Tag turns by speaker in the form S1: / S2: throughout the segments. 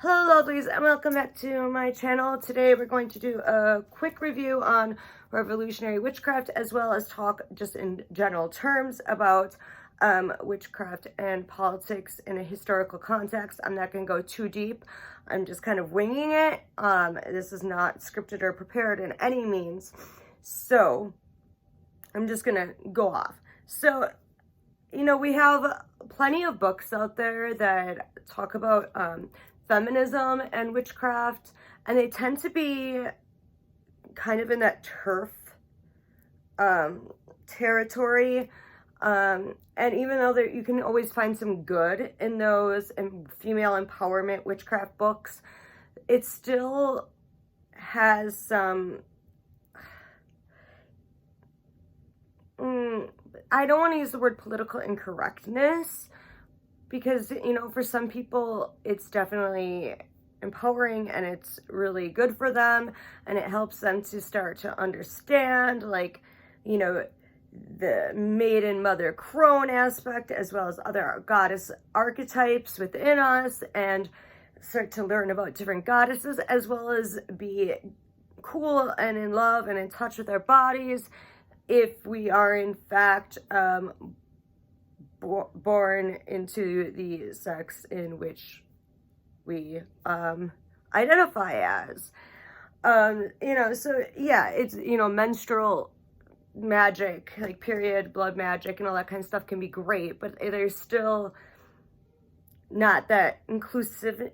S1: Hello lovelies and welcome back to my channel. Today we're going to do a quick review on Revolutionary Witchcraft, as well as talk just in general terms about witchcraft and politics in a historical context. I'm not going to go too deep. I'm just kind of winging it. This is not scripted or prepared in any means. So I'm just going to go off. So, you know, we have plenty of books out there that talk about feminism and witchcraft, and they tend to be kind of in that turf territory, and even though you can always find some good in those and female empowerment witchcraft books, it still has some I don't want to use the word political incorrectness, because, you know, for some people, it's definitely empowering and it's really good for them, and it helps them to start to understand, like, you know, the maiden, mother, crone aspect, as well as other goddess archetypes within us, and start to learn about different goddesses, as well as be cool and in love and in touch with our bodies if we are in fact born into the sex in which we identify as. You know, so yeah, it's, you know, menstrual magic, like period blood magic and all that kind of stuff can be great, but there's still not that inclusivity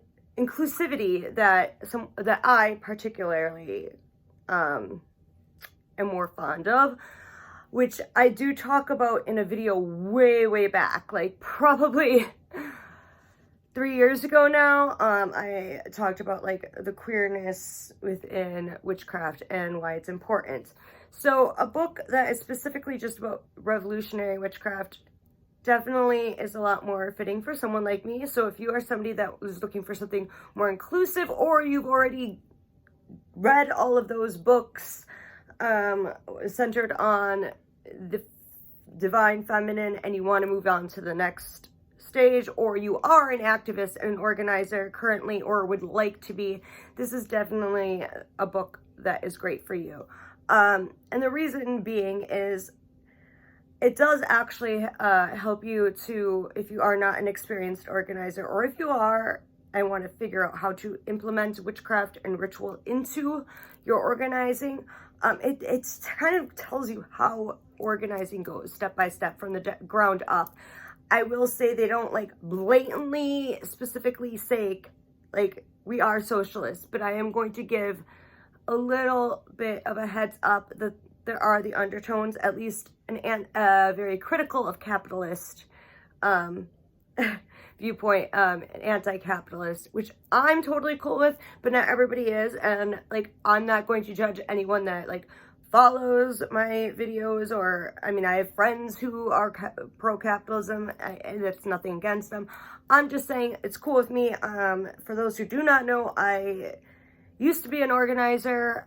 S1: that I particularly am more fond of, which I do talk about in a video way back, like probably 3 years ago now. I talked about like the queerness within witchcraft and why it's important. So a book that is specifically just about revolutionary witchcraft definitely is a lot more fitting for someone like me. So if you are somebody that was looking for something more inclusive, or you've already read all of those books centered on the divine feminine and you want to move on to the next stage, or you are an activist and an organizer currently or would like to be, this is definitely a book that is great for you. And the reason being is it does actually help you to, if you are not an experienced organizer, or if you are and want to figure out how to implement witchcraft and ritual into your organizing, it kind of tells you how organizing goes step by step from the ground up. I will say they don't like blatantly specifically say like we are socialists, but I am going to give a little bit of a heads up that there are the undertones, at least very critical of capitalist viewpoint, anti-capitalist, which I'm totally cool with, but not everybody is. And like, I'm not going to judge anyone that like follows my videos, or I mean, I have friends who are pro-capitalism, and that's nothing against them. I'm just saying it's cool with me. For those who do not know, I used to be an organizer,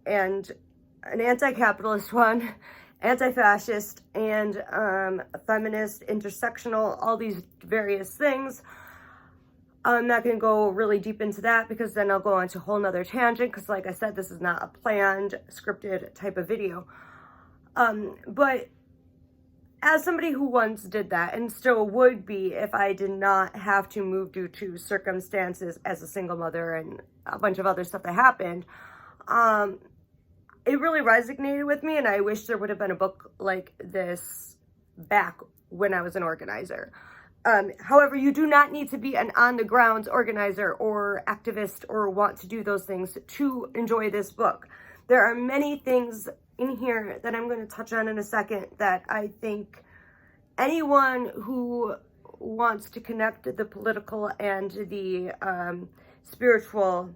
S1: and an anti-capitalist one, anti-fascist, and a feminist, intersectional, all these various things. I'm not going to go really deep into that, because then I'll go on to a whole nother tangent, because like I said, this is not a planned, scripted type of video. But as somebody who once did that, and still would be if I did not have to move due to circumstances as a single mother and a bunch of other stuff that happened, it really resonated with me, and I wish there would have been a book like this back when I was an organizer. However, you do not need to be an on-the-ground organizer or activist or want to do those things to enjoy this book. There are many things in here that I'm going to touch on in a second that I think anyone who wants to connect the political and the spiritual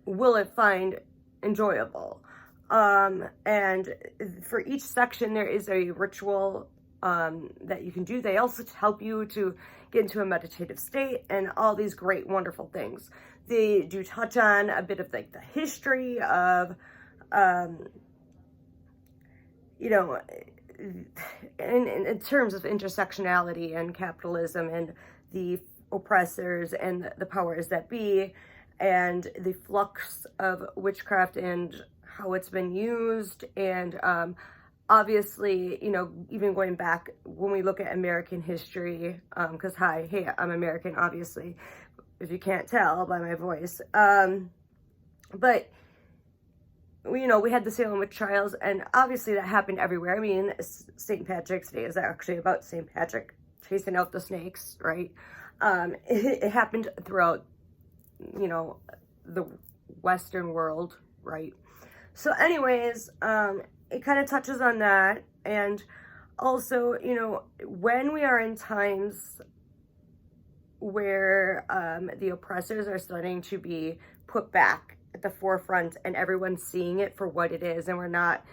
S1: will find enjoyable. And for each section there is a ritual that you can do. They also help you to get into a meditative state and all these great wonderful things. They do touch on a bit of like the history of you know, in terms of intersectionality and capitalism and the oppressors and the powers that be, and the flux of witchcraft and how it's been used. And obviously, you know, even going back when we look at American history, because hey, I'm American, obviously, if you can't tell by my voice. But you know, we had the Salem witch trials, and obviously that happened everywhere. I mean, St. Patrick's Day is actually about St. Patrick chasing out the snakes, right? It happened throughout, you know, the Western world, right? So anyways, it kind of touches on that. And also, you know, when we are in times where the oppressors are starting to be put back at the forefront and everyone's seeing it for what it is, and we're not,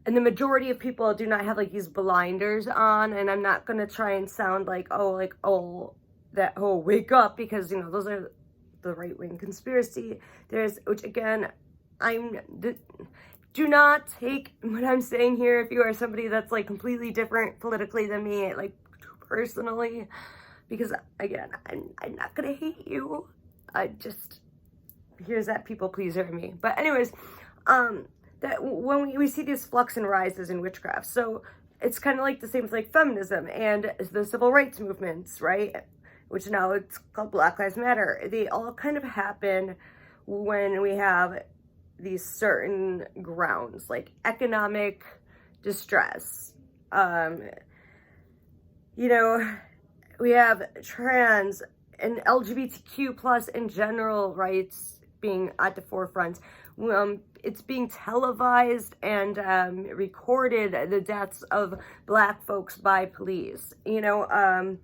S1: and the majority of people do not have like these blinders on. And I'm not going to try and sound like, wake up, because, you know, those are the right-wing conspiracy there's, which again, do not take what I'm saying here if you are somebody that's like completely different politically than me, like personally, because again, I'm not gonna hate you. Here's that people pleaser in me. But anyways, that when we see these flux and rises in witchcraft, so it's kind of like the same as like feminism and the civil rights movements, right? Which now it's called Black Lives Matter. They all kind of happen when we have these certain grounds, like economic distress. You know, we have trans and LGBTQ plus in general rights being at the forefront. It's being televised and recorded, the deaths of Black folks by police. You know,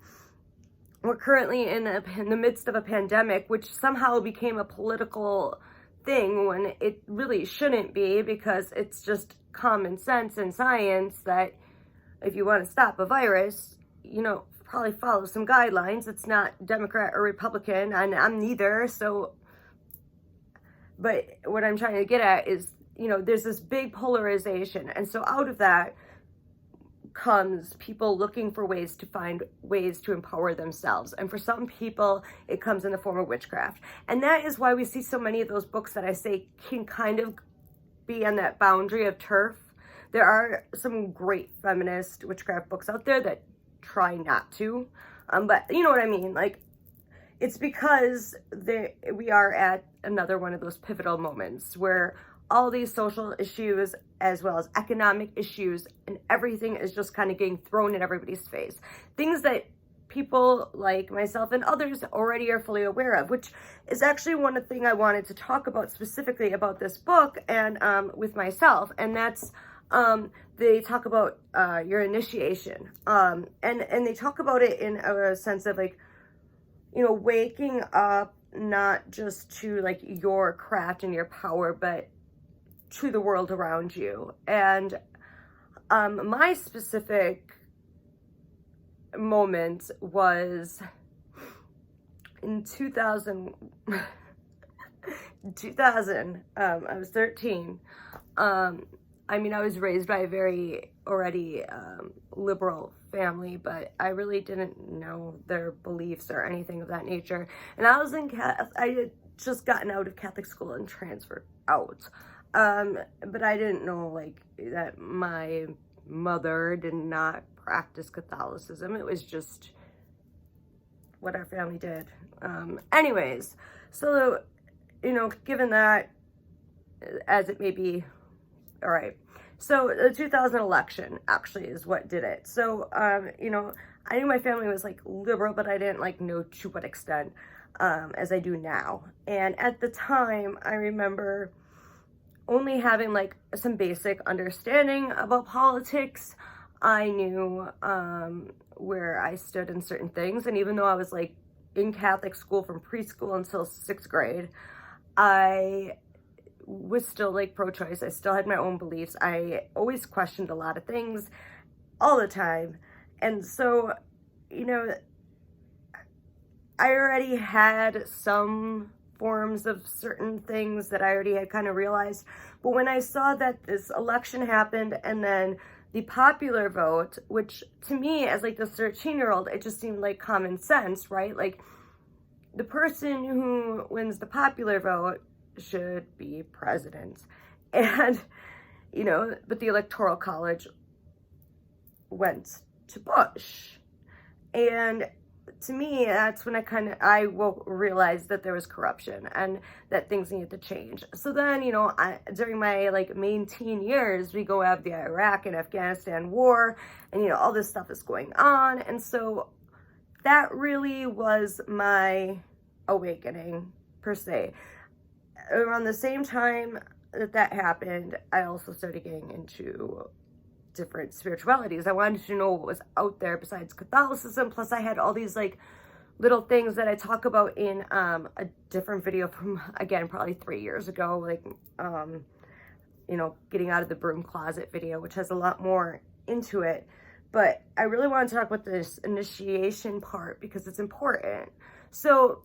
S1: we're currently in the midst of a pandemic, which somehow became a political thing when it really shouldn't be, because it's just common sense and science that if you want to stop a virus, you know, probably follow some guidelines. It's not Democrat or Republican, and I'm neither. So, but what I'm trying to get at is, you know, there's this big polarization. And so out of that comes people looking for ways to find ways to empower themselves. And for some people, it comes in the form of witchcraft. And that is why we see so many of those books that I say can kind of be on that boundary of turf. There are some great feminist witchcraft books out there that try not to. But you know what I mean? Like, it's because we are at another one of those pivotal moments where all these social issues as well as economic issues and everything is just kind of getting thrown in everybody's face. Things that people like myself and others already are fully aware of, which is actually one thing I wanted to talk about specifically about this book and with myself. And that's, they talk about your initiation. And they talk about it in a sense of like, you know, waking up not just to like your craft and your power, but to the world around you. And my specific moment was in 2000. I was 13. I mean, I was raised by a very already liberal family, but I really didn't know their beliefs or anything of that nature. And I had just gotten out of Catholic school and transferred out. But I didn't know like that my mother did not practice Catholicism. It was just what our family did. Anyways, so, you know, given that as it may be, all right. So the 2000 election actually is what did it. So, you know, I knew my family was like liberal, but I didn't like know to what extent, as I do now. And at the time, I remember only having like some basic understanding about politics. I knew where I stood in certain things. And even though I was like in Catholic school from preschool until 6th grade, I was still like pro-choice. I still had my own beliefs. I always questioned a lot of things all the time. And so, you know, I already had some forms of certain things that I already had kind of realized. But when I saw that this election happened and then the popular vote, which to me as like this 13-year-old, it just seemed like common sense, right? Like the person who wins the popular vote should be president. And, you know, but the Electoral College went to Bush. And to me, that's when I will realize that there was corruption and that things needed to change. So then, you know, during my like main teen years, we go have the Iraq and Afghanistan war, and, you know, all this stuff is going on. And so that really was my awakening, per se. Around the same time that happened, I also started getting into different spiritualities. I wanted to know what was out there besides Catholicism. Plus I had all these like little things that I talk about in a different video from, again, probably 3 years ago, like you know, getting out of the broom closet video, which has a lot more into it. But I really want to talk about this initiation part because it's important. So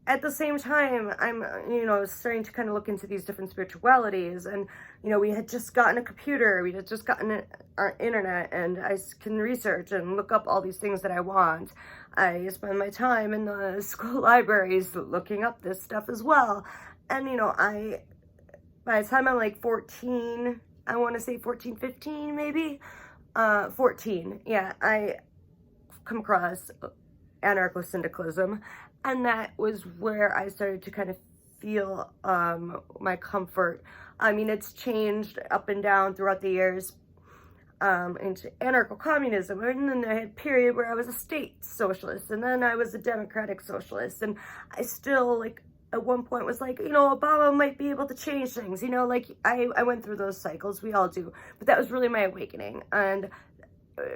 S1: at the same time, I'm, you know, starting to kind of look into these different spiritualities, and, you know, we had just gotten a computer, we had just gotten our internet, and I can research and look up all these things that I want. I spend my time in the school libraries looking up this stuff as well. And, you know, by the time I'm like 14, I want to say 14, 15 maybe, 14, yeah, I come across anarcho-syndicalism. And that was where I started to kind of feel my comfort. I mean, it's changed up and down throughout the years into anarcho-communism. And then I had a period where I was a state socialist. And then I was a democratic socialist. And I still, like, at one point was like, you know, Obama might be able to change things. You know, like, I went through those cycles. We all do. But that was really my awakening. And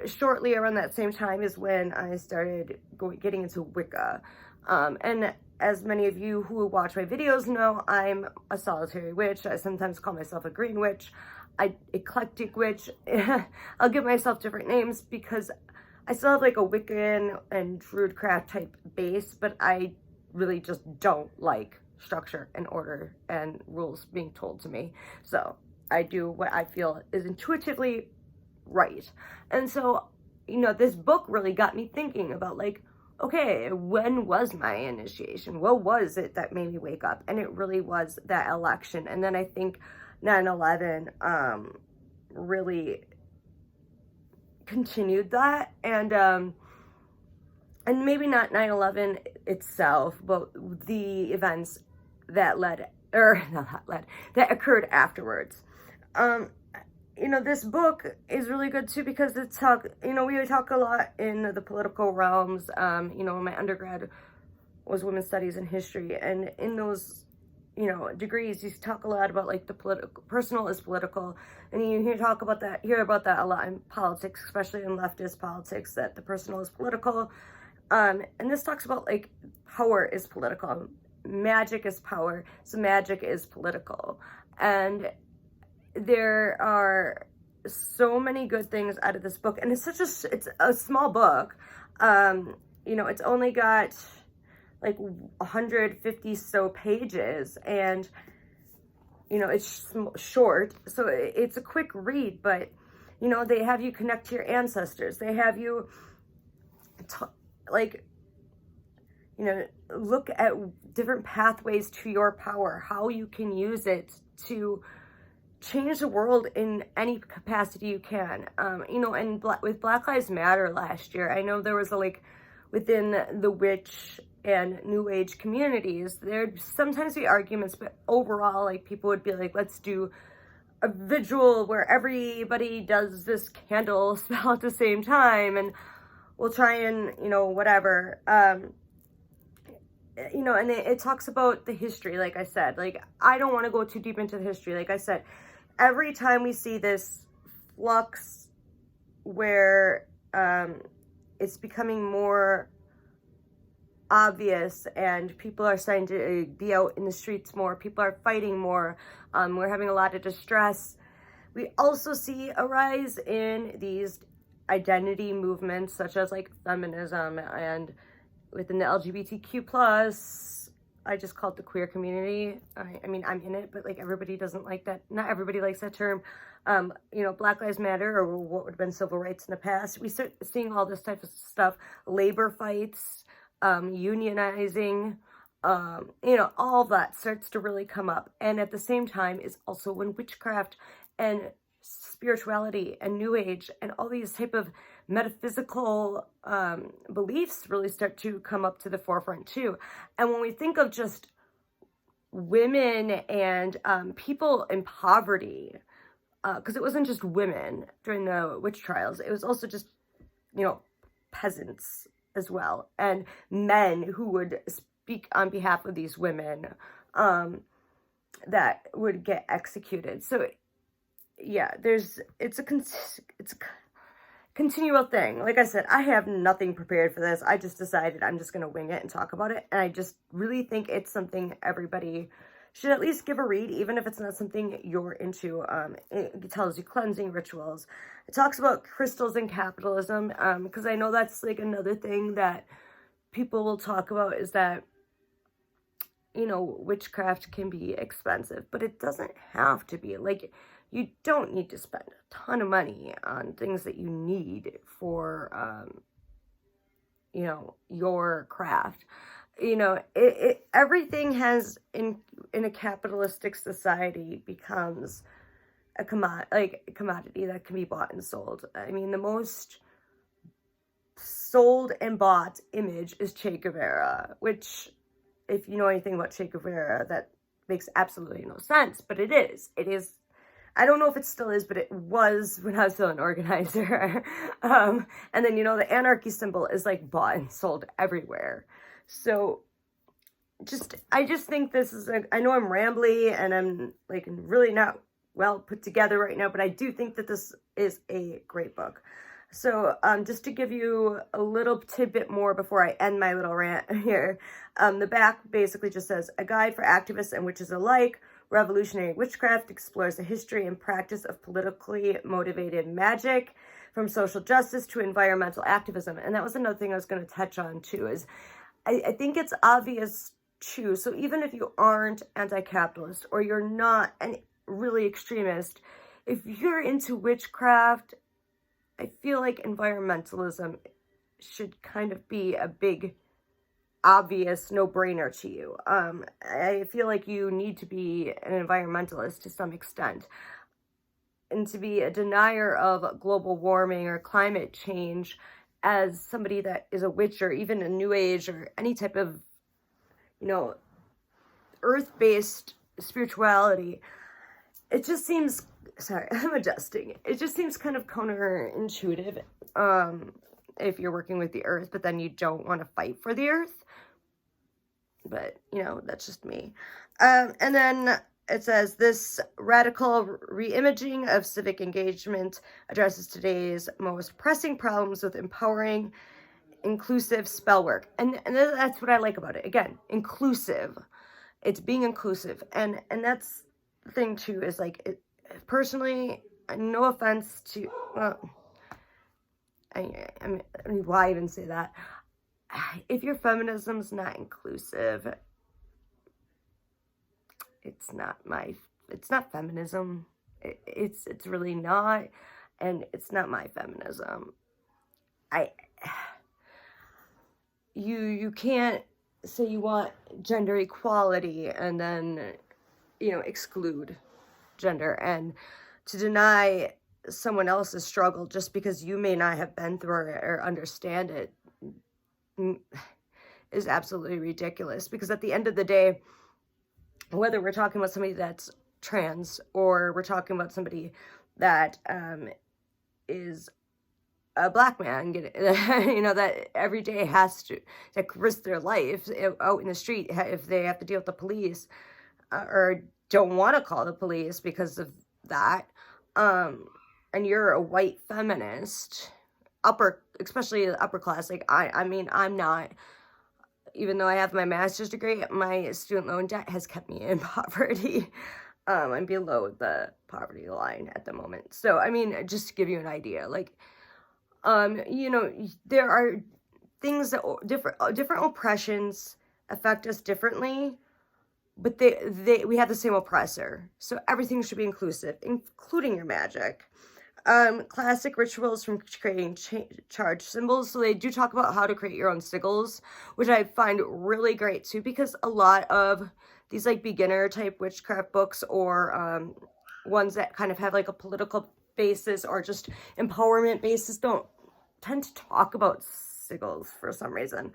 S1: shortly around that same time is when I started getting into Wicca. And as many of you who watch my videos know, I'm a solitary witch. I sometimes call myself a green witch, eclectic witch. I'll give myself different names because I still have like a Wiccan and Druidcraft type base, but I really just don't like structure and order and rules being told to me. So I do what I feel is intuitively right. And so, you know, this book really got me thinking about, like, okay, when was my initiation? What was it that made me wake up? And it really was that election. And then I think 9/11 really continued that. And maybe not 9/11 itself, but the events that that occurred afterwards. You know, this book is really good too because it's you know, we talk a lot in the political realms. You know, my undergrad was women's studies and history, and in those, you know, degrees, you talk a lot about like the personal is political, and you hear about that a lot in politics, especially in leftist politics, that the personal is political. And this talks about like power is political, magic is power, so magic is political, and there are so many good things out of this book, and it's a small book. You know, it's only got like 150 so pages, and, you know, it's short, so it's a quick read, but, you know, they have you connect to your ancestors. They have you like, you know, look at different pathways to your power, how you can use it to change the world in any capacity you can. You know, and with Black Lives Matter last year, I know there was within the witch and new age communities, there'd sometimes be arguments, but overall, like, people would be like, let's do a vigil where everybody does this candle spell at the same time, and we'll try and, you know, whatever. You know, and it talks about the history, like I said. Like, I don't want to go too deep into the history. Like I said, every time we see this flux where it's becoming more obvious and people are starting to be out in the streets more, people are fighting more, we're having a lot of distress, we also see a rise in these identity movements such as like feminism, and within the LGBTQ plus, I just call it the queer community. I mean, I'm in it, but like everybody doesn't like that. Not everybody likes that term. You know, Black Lives Matter, or what would have been civil rights in the past. We start seeing all this type of stuff. Labor fights, unionizing, you know, all that starts to really come up. And at the same time is also when witchcraft and spirituality and new age and all these type of metaphysical beliefs really start to come up to the forefront too. And when we think of just women and people in poverty, because it wasn't just women during the witch trials, it was also just, you know, peasants as well, and men who would speak on behalf of these women that would get executed. So yeah, it's a continual thing. Like I said, I have nothing prepared for this. I just decided I'm just going to wing it and talk about it. And I just really think it's something everybody should at least give a read, even if it's not something you're into. It tells you cleansing rituals. It talks about crystals and capitalism, because I know that's like another thing that people will talk about, is that, you know, witchcraft can be expensive, but it doesn't have to be. Like, you don't need to spend a ton of money on things that you need for, you know, your craft. You know, everything has, in a capitalistic society, becomes a commodity that can be bought and sold. I mean, the most sold and bought image is Che Guevara, which, if you know anything about Che Guevara, that makes absolutely no sense, but it is. I don't know if it still is, but it was when I was still an organizer. And then, you know, the anarchy symbol is like bought and sold everywhere. So I just think this is, I know I'm rambly and I'm like really not well put together right now, but I do think that this is a great book. So just to give you a little tidbit more before I end my little rant here, the back basically just says, a guide for activists and witches alike. Revolutionary Witchcraft explores the history and practice of politically motivated magic, from social justice to environmental activism. And that was another thing I was going to touch on too, is I think it's obvious too. So even if you aren't anti-capitalist or you're not really extremist, if you're into witchcraft, I feel like environmentalism should kind of be a big, obvious no-brainer to you. I feel like you need to be an environmentalist to some extent. And to be a denier of global warming or climate change as somebody that is a witch or even a new age or any type of, you know, earth-based spirituality, it just seems, sorry, I'm adjusting. It just seems kind of counterintuitive if you're working with the earth, but then you don't want to fight for the earth. But, you know, that's just me. And then it says, this radical reimaging of civic engagement addresses today's most pressing problems with empowering, inclusive spell work. And that's what I like about it. Again, inclusive. It's being inclusive. And that's the thing, too, is like, personally, no offense to, well, I mean, why even say that? If your feminism's not inclusive, it's not feminism. It's really not, and it's not my feminism. You can't say you want gender equality and then, you know, exclude gender, and to deny someone else's struggle just because you may not have been through it or understand it is absolutely ridiculous. Because at the end of the day, whether we're talking about somebody that's trans or we're talking about somebody that is a black man, you know, that every day has to risk their life out in the street if they have to deal with the police or don't want to call the police because of that, and you're a white feminist, especially upper class, like I mean, I'm not, even though I have my master's degree, my student loan debt has kept me in poverty. I'm below the poverty line at the moment. So, I mean, just to give you an idea, like, you know, there are things that different oppressions affect us differently, but we have the same oppressor. So everything should be inclusive, including your magic. Classic rituals from creating charged symbols. So they do talk about how to create your own sigils, which I find really great too, because a lot of these like beginner type witchcraft books, or ones that kind of have like a political basis or just empowerment basis, don't tend to talk about sigils for some reason.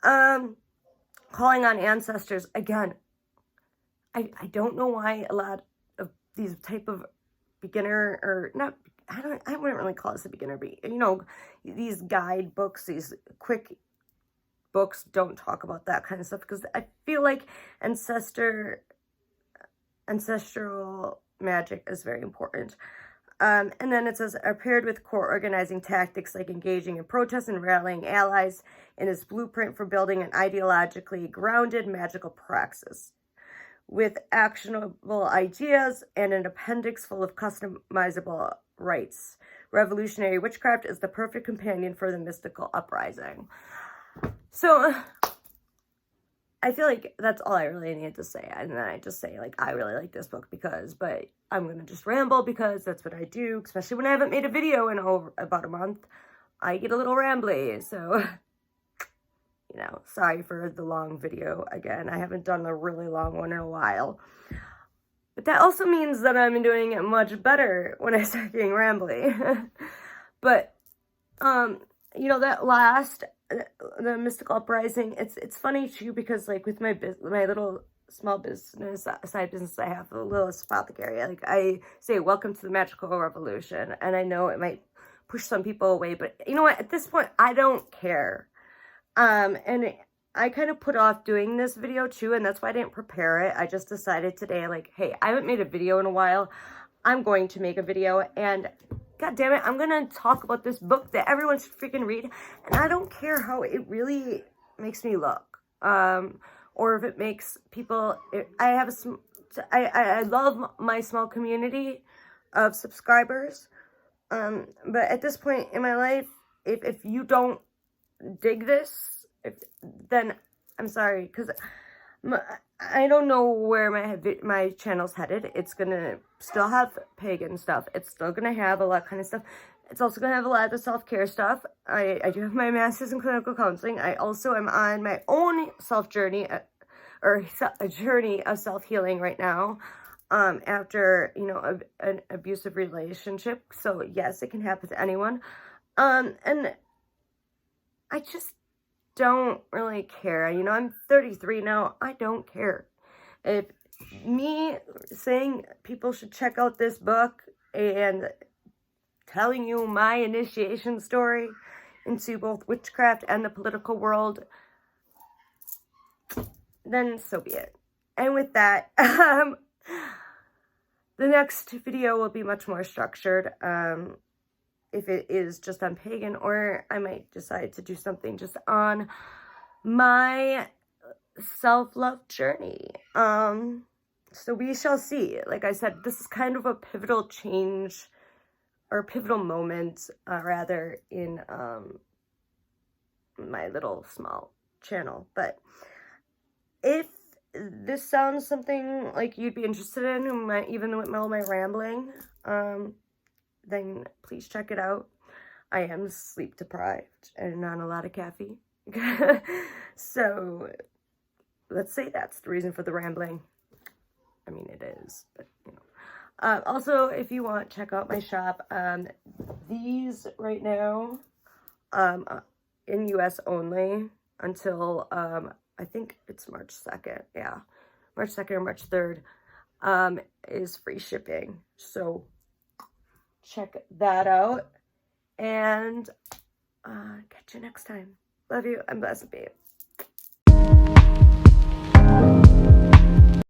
S1: Calling on ancestors, again, I don't know why a lot of these type of beginner, or not, I wouldn't really call this a beginner, but you know, these guide books, these quick books don't talk about that kind of stuff, because I feel like ancestral magic is very important. And then it says, are paired with core organizing tactics like engaging in protests and rallying allies in his blueprint for building an ideologically grounded magical praxis. With actionable ideas and an appendix full of customizable rites, Revolutionary Witchcraft is the perfect companion for the mystical uprising. So I feel like that's all I really need to say. And then I just say, like, I really like this book because, but I'm going to just ramble because that's what I do, especially when I haven't made a video in about a month. I get a little rambly, so, you know, sorry for the long video again. I haven't done a really long one in a while. But that also means that I'm doing it much better when I start getting rambly. But, you know, that last, the mystical uprising, it's funny too, because like with my little small business, side business I have, the lilytheapothecary, like I say, welcome to the magical revolution. And I know it might push some people away, but you know what, at this point, I don't care. And I kind of put off doing this video too, and that's why I didn't prepare it. I just decided today, like, hey, I haven't made a video in a while. I'm going to make a video, and God damn it, I'm going to talk about this book that everyone should freaking read, and I don't care how it really makes me look, or if it makes people, I love my small community of subscribers, but at this point in my life, if you don't dig this, then I'm sorry, because I don't know where my channel's headed. It's gonna still have pagan stuff. It's still gonna have a lot of kind of stuff. It's also gonna have a lot of the self-care stuff. I do have my master's in clinical counseling. I also am on my own self-journey, or a journey of self-healing right now, after, you know, an abusive relationship. So yes, it can happen to anyone. And I just don't really care. You know, I'm 33 now. I don't care. If me saying people should check out this book and telling you my initiation story into both witchcraft and the political world, then so be it. And with that, the next video will be much more structured. If it is just on pagan, or I might decide to do something just on my self-love journey. So we shall see. Like I said, this is kind of a pivotal change, or pivotal moment, rather, in my little small channel. But if this sounds something like you'd be interested in, even with all my rambling, then please check it out. I am sleep deprived and on a lot of caffeine. So let's say that's the reason for the rambling. I mean, it is, but you know. Also, if you want, check out my shop. These right now, in US only until, I think it's March 2nd. Yeah, March 2nd or March 3rd, is free shipping. So check that out, and catch you next time. Love you. I'm blessed, babe.